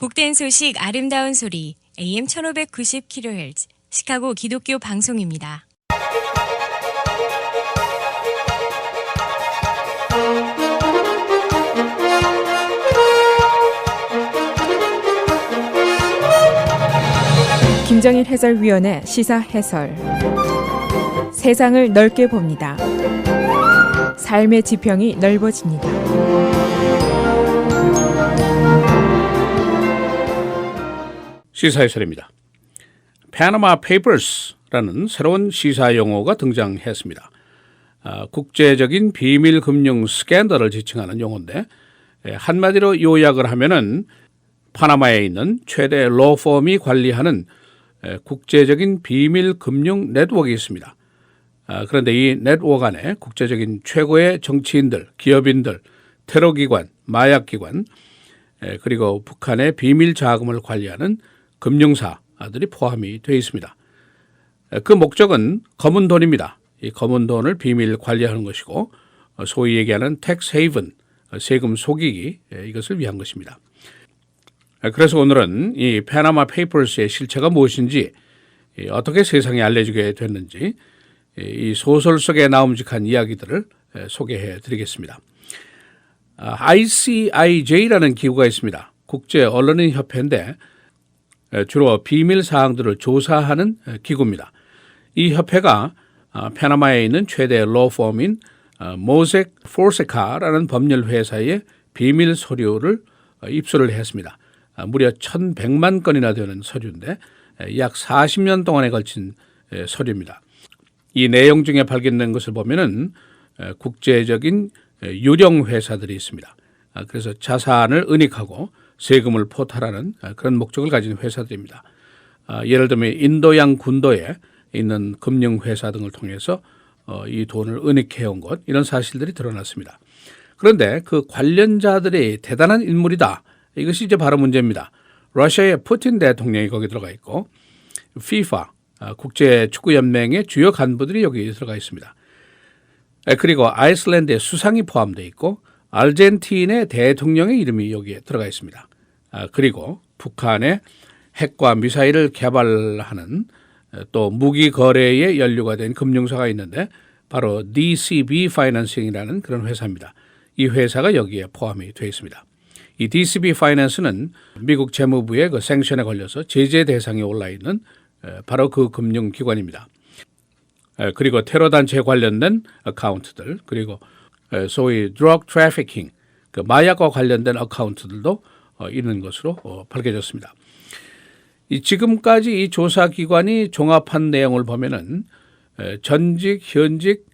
복된 소식 아름다운 소리 AM 1590kHz 시카고 기독교 방송입니다. 김정일 해설위원의 시사 해설. 세상을 넓게 봅니다. 삶의 지평이 넓어집니다. 시사 해설입니다. Panama Papers라는 새로운 시사 용어가 등장했습니다. 국제적인 비밀 금융 스캔들을 지칭하는 용어인데 한마디로 요약을 하면은 파나마에 있는 최대 로펌이 관리하는 국제적인 비밀 금융 네트워크가 있습니다. 그런데 이 네트워크 안에 국제적인 최고의 정치인들, 기업인들, 테러기관, 마약기관, 그리고 북한의 비밀 자금을 관리하는 금융사들이 포함이 되어 있습니다. 그 목적은 검은 돈입니다. 이 검은 돈을 비밀 관리하는 것이고 소위 얘기하는 텍스 헤이븐, 세금 속이기, 이것을 위한 것입니다. 그래서 오늘은 이 파나마 페이퍼스의 실체가 무엇인지, 어떻게 세상에 알려지게 됐는지, 이 소설 속에 나옴직한 이야기들을 소개해 드리겠습니다. ICIJ라는 기구가 있습니다. 국제 언론인 협회인데 주로 비밀 사항들을 조사하는 기구입니다. 이 협회가 파나마에 있는 최대 로펌인 모색 포세카라는 법률 회사의 비밀 서류를 입수를 했습니다. 무려 1,100만 건이나 되는 서류인데 약 40년 동안에 걸친 서류입니다. 이 내용 중에 발견된 것을 보면은 국제적인 유령 회사들이 있습니다. 그래서 자산을 은닉하고 세금을 포탈하는 그런 목적을 가진 회사들입니다. 예를 들면 인도양 군도에 있는 금융회사 등을 통해서 이 돈을 은닉해온 것, 이런 사실들이 드러났습니다. 그런데 그 관련자들이 대단한 인물이다. 이것이 이제 바로 문제입니다. 러시아의 푸틴 대통령이 거기 들어가 있고 FIFA, 국제축구연맹의 주요 간부들이 여기 들어가 있습니다. 그리고 아이슬란드의 수상이 포함되어 있고 아르헨티나의 대통령의 이름이 여기에 들어가 있습니다. 그리고 북한의 핵과 미사일을 개발하는 또 무기 거래에 연루가 된 금융사가 있는데 바로 DCB 파이낸싱이라는 그런 회사입니다. 이 회사가 여기에 포함이 되어 있습니다. 이 DCB 파이낸스는 미국 재무부의 그 생션에 걸려서 제재 대상에 올라 있는 바로 그 금융기관입니다. 그리고 테러 단체에 관련된 어카운트들, 그리고 소위 드럭 트래피킹, 그 마약과 관련된 어카운트들도 있는 것으로 밝혀졌습니다. 지금까지 이 조사기관이 종합한 내용을 보면은 전직, 현직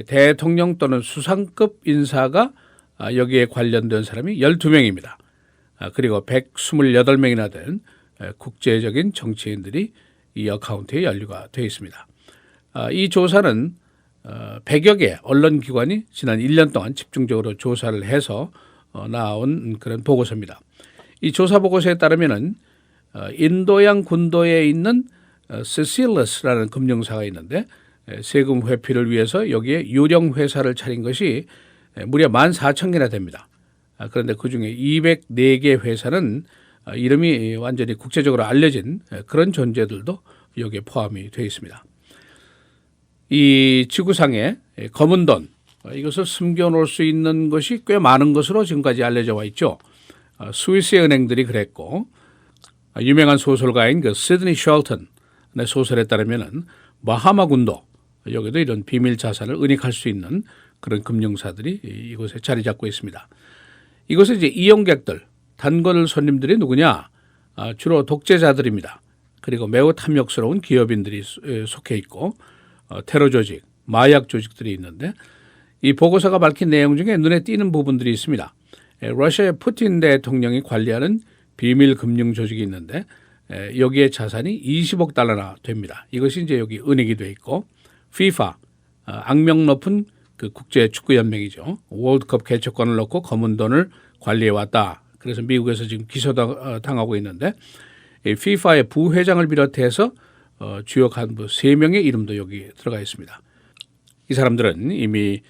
대통령 또는 수상급 인사가 여기에 관련된 사람이 12명입니다. 그리고 128명이나 된 국제적인 정치인들이 이 어카운트에 연루가 되어 있습니다. 이 조사는 100여 개 언론기관이 지난 1년 동안 집중적으로 조사를 해서 나온 그런 보고서입니다. 이 조사 보고서에 따르면은 인도양 군도에 있는 세실러스라는 금융사가 있는데 세금 회피를 위해서 여기에 유령 회사를 차린 것이 무려 14,000개나 됩니다. 그런데 그중에 204개 회사는 이름이 완전히 국제적으로 알려진 그런 존재들도 여기에 포함이 되어 있습니다. 이 지구상에 검은 돈, 이것을 숨겨놓을 수 있는 것이 꽤 많은 것으로 지금까지 알려져 와 있죠. 스위스의 은행들이 그랬고, 유명한 소설가인 그 시드니 셜턴의 소설에 따르면은 바하마 군도, 여기도 이런 비밀 자산을 은닉할 수 있는 그런 금융사들이 이곳에 자리 잡고 있습니다. 이곳에 이제 이용객들, 단골 손님들이 누구냐? 주로 독재자들입니다. 그리고 매우 탐욕스러운 기업인들이 속해 있고 테러 조직, 마약 조직들이 있는데 이 보고서가 밝힌 내용 중에 눈에 띄는 부분들이 있습니다. 러시아의 푸틴 대통령이 관리하는 비밀 금융 조직이 있는데 여기에 자산이 20억 달러나 됩니다. 이것이 이제 여기 은닉이 돼 있고 FIFA, 악명 높은 그 국제 축구 연맹이죠. 월드컵 개최권을 놓고 검은 돈을 관리해 왔다. 그래서 미국에서 지금 기소당하고 있는데 FIFA의 부회장을 비롯해서 주요 간부 3명의 이름도 여기 들어가 있습니다. 이 사람들은 이미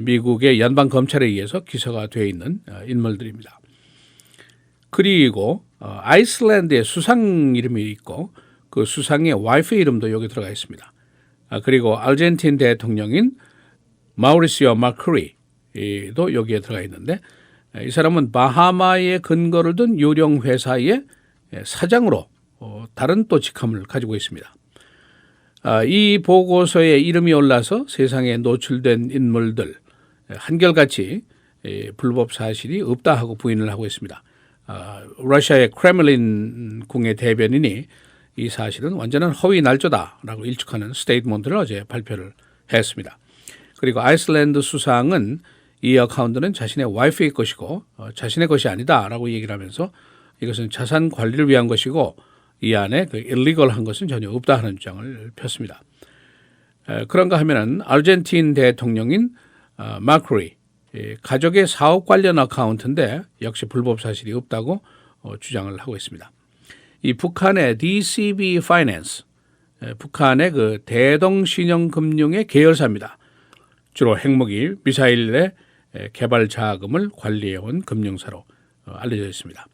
미국의 연방 검찰에 의해서 기소가 되어 있는 인물들입니다. 그리고 아이슬란드의 수상 이름이 있고 그 수상의 와이프 이름도 여기 들어가 있습니다. 그리고 아르헨틴 대통령인 마우리시오 마크리도 여기에 들어가 있는데 이 사람은 바하마에 근거를 둔 유령 회사의 사장으로 다른 또 직함을 가지고 있습니다. 이 보고서에 이름이 올라서 세상에 노출된 인물들 한결같이 불법 사실이 없다 하고 부인을 하고 있습니다. 러시아의 크레물린 궁의 대변인이 이 사실은 완전한 허위 날조다라고 일축하는 스테이트먼트를 어제 발표를 했습니다. 그리고 아이슬란드 수상은 이 어카운트는 자신의 와이프의 것이고 자신의 것이 아니다라고 얘기를 하면서 이것은 자산 관리를 위한 것이고 이 안에 그 일리걸한 것은 전혀 없다 하는 주장을 폈습니다. 그런가 하면은 아르헨틴 대통령인 마크리 가족의 사업 관련 어카운트인데 역시 불법 사실이 없다고 주장을 하고 있습니다. 이 북한의 DCB 파이낸스, 북한의 그 대동신용금융의 계열사입니다. 주로 핵무기, 미사일의 개발 자금을 관리해온 금융사로 알려져 있습니다.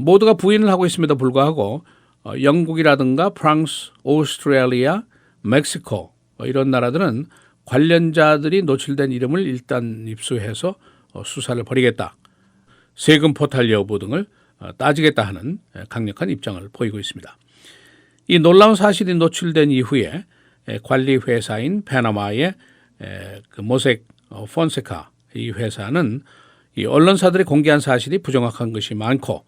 모두가 부인을 하고 있음에도 불구하고 영국이라든가 프랑스, 오스트레일리아, 멕시코 이런 나라들은 관련자들이 노출된 이름을 일단 입수해서 수사를 벌이겠다. 세금 포탈 여부 등을 따지겠다 하는 강력한 입장을 보이고 있습니다. 이 놀라운 사실이 노출된 이후에 관리 회사인 파나마의 그 모색 폰세카 이 회사는 이 언론사들이 공개한 사실이 부정확한 것이 많고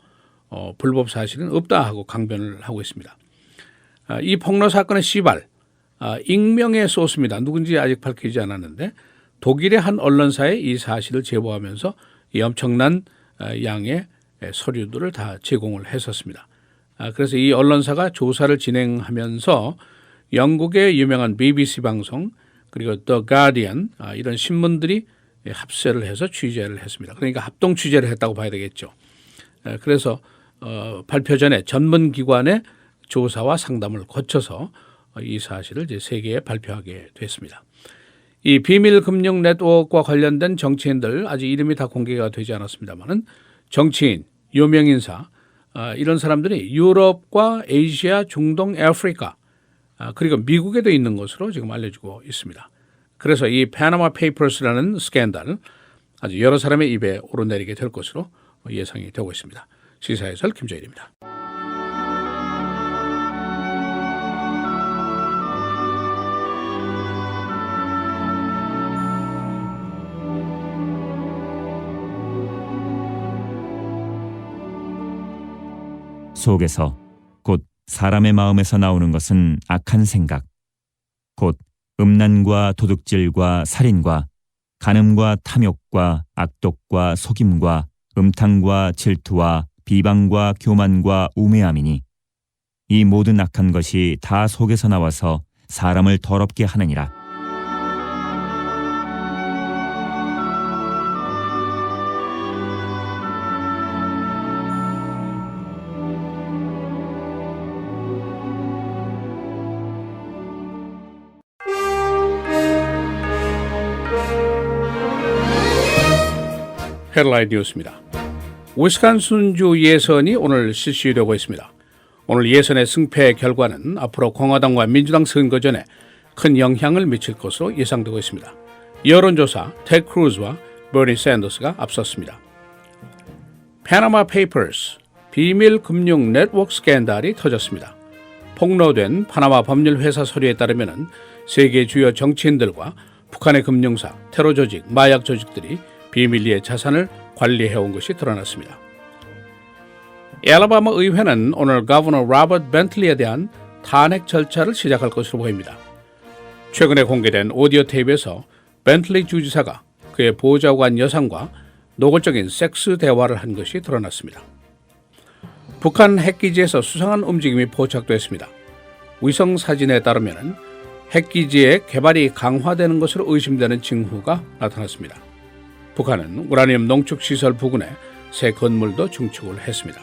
불법 사실은 없다 하고 강변을 하고 있습니다. 이 폭로 사건의 시발 익명의 소스입니다. 누군지 아직 밝히지 않았는데 독일의 한 언론사에 이 사실을 제보하면서 이 엄청난 양의 서류들을 다 제공을 했었습니다. 그래서 이 언론사가 조사를 진행하면서 영국의 유명한 BBC 방송 그리고 The Guardian 이런 신문들이 합세를 해서 취재를 했습니다. 그러니까 합동 취재를 했다고 봐야 되겠죠. 그래서 발표 전에 전문기관의 조사와 상담을 거쳐서 이 사실을 이제 세계에 발표하게 됐습니다. 이 비밀 금융 네트워크와 관련된 정치인들 아직 이름이 다 공개가 되지 않았습니다만은 정치인, 유명인사 이런 사람들이 유럽과 아시아, 중동, 아프리카 그리고 미국에도 있는 것으로 지금 알려지고 있습니다. 그래서 이 파나마 페이퍼스라는 스캔들 아주 여러 사람의 입에 오르내리게 될 것으로 예상이 되고 있습니다. 시사해설 김정일입니다. 속에서 곧 사람의 마음에서 나오는 것은 악한 생각, 곧 음란과 도둑질과 살인과 간음과 탐욕과 악독과 속임과 음탕과 질투와 비방과 교만과 우매함이니 이 모든 악한 것이 다 속에서 나와서 사람을 더럽게 하느니라. 헤드라인 뉴스입니다. 위스콘신주 예선이 오늘 실시되고 있습니다. 오늘 예선의 승패 결과는 앞으로 공화당과 민주당 선거전에 큰 영향을 미칠 것으로 예상되고 있습니다. 여론조사 테드 크루즈와 버니 샌더스가 앞섰습니다. 파나마 페이퍼스 비밀 금융 네트워크 스캔들이 터졌습니다. 폭로된 파나마 법률 회사 서류에 따르면 세계 주요 정치인들과 북한의 금융사, 테러 조직, 마약 조직들이 비밀리에 자산을 관리해온 것이 드러났습니다. 알라바마 의회는 오늘 거버너 로버트 벤틀리에 대한 탄핵 절차를 시작할 것으로 보입니다. 최근에 공개된 오디오 테이프에서 벤틀리 주지사가 그의 보호자고 한 여성과 노골적인 섹스 대화를 한 것이 드러났습니다. 북한 핵기지에서 수상한 움직임이 포착됐습니다. 위성 사진에 따르면 핵기지의 개발이 강화되는 것으로 의심되는 징후가 나타났습니다. 북한은 우라늄 농축시설 부근에 새 건물도 증축을 했습니다.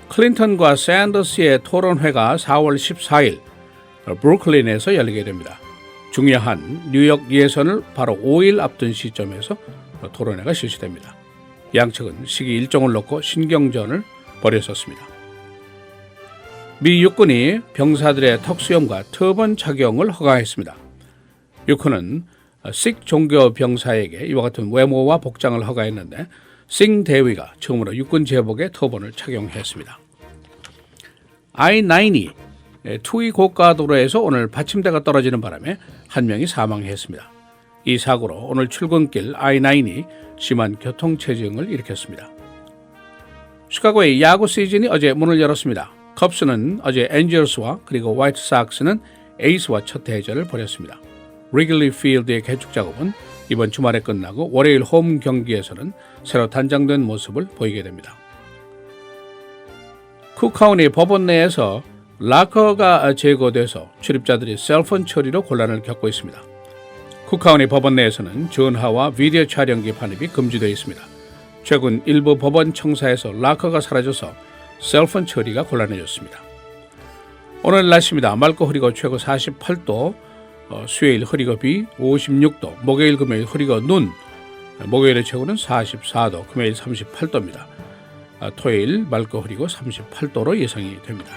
클린턴과 샌더스의 토론회가 4월 14일 브루클린에서 열리게 됩니다. 중요한 뉴욕 예선을 바로 5일 앞둔 시점에서 토론회가 실시됩니다. 양측은 시기 일정을 놓고 신경전을 벌였었습니다. 미 육군이 병사들의 턱수염과 터번 착용을 허가했습니다. 육군은 식 종교 병사에게 이와 같은 외모와 복장을 허가했는데 싱 대위가 처음으로 육군 제복에 터번을 착용했습니다. I-90이 투이 고가도로에서 오늘 받침대가 떨어지는 바람에 한 명이 사망했습니다. 이 사고로 오늘 출근길 I-9이 심한 교통체증을 일으켰습니다. 시카고의 야구 시즌이 어제 문을 열었습니다. 컵스는 어제 엔젤스와 그리고 화이트삭스는 에이스와 첫 대결을 벌였습니다. 리글리 필드의 개축 작업은 이번 주말에 끝나고 월요일 홈 경기에서는 새로 단장된 모습을 보이게 됩니다. 쿡카운티 법원 내에서 락커가 제거돼서 출입자들이 셀폰 처리로 곤란을 겪고 있습니다. 쿡카운티 법원 내에서는 전화와 비디오 촬영기 반입이 금지되어 있습니다. 최근 일부 법원 청사에서 락커가 사라져서 셀폰 처리가 곤란해졌습니다. 오늘 날씨입니다. 맑고 흐리고 최고 48도, 수요일 흐리고 비 56도, 목요일 금요일 흐리고 눈, 목요일의 최고는 44도, 금요일 38도입니다. 토요일 맑고 흐리고 38도로 예상이 됩니다.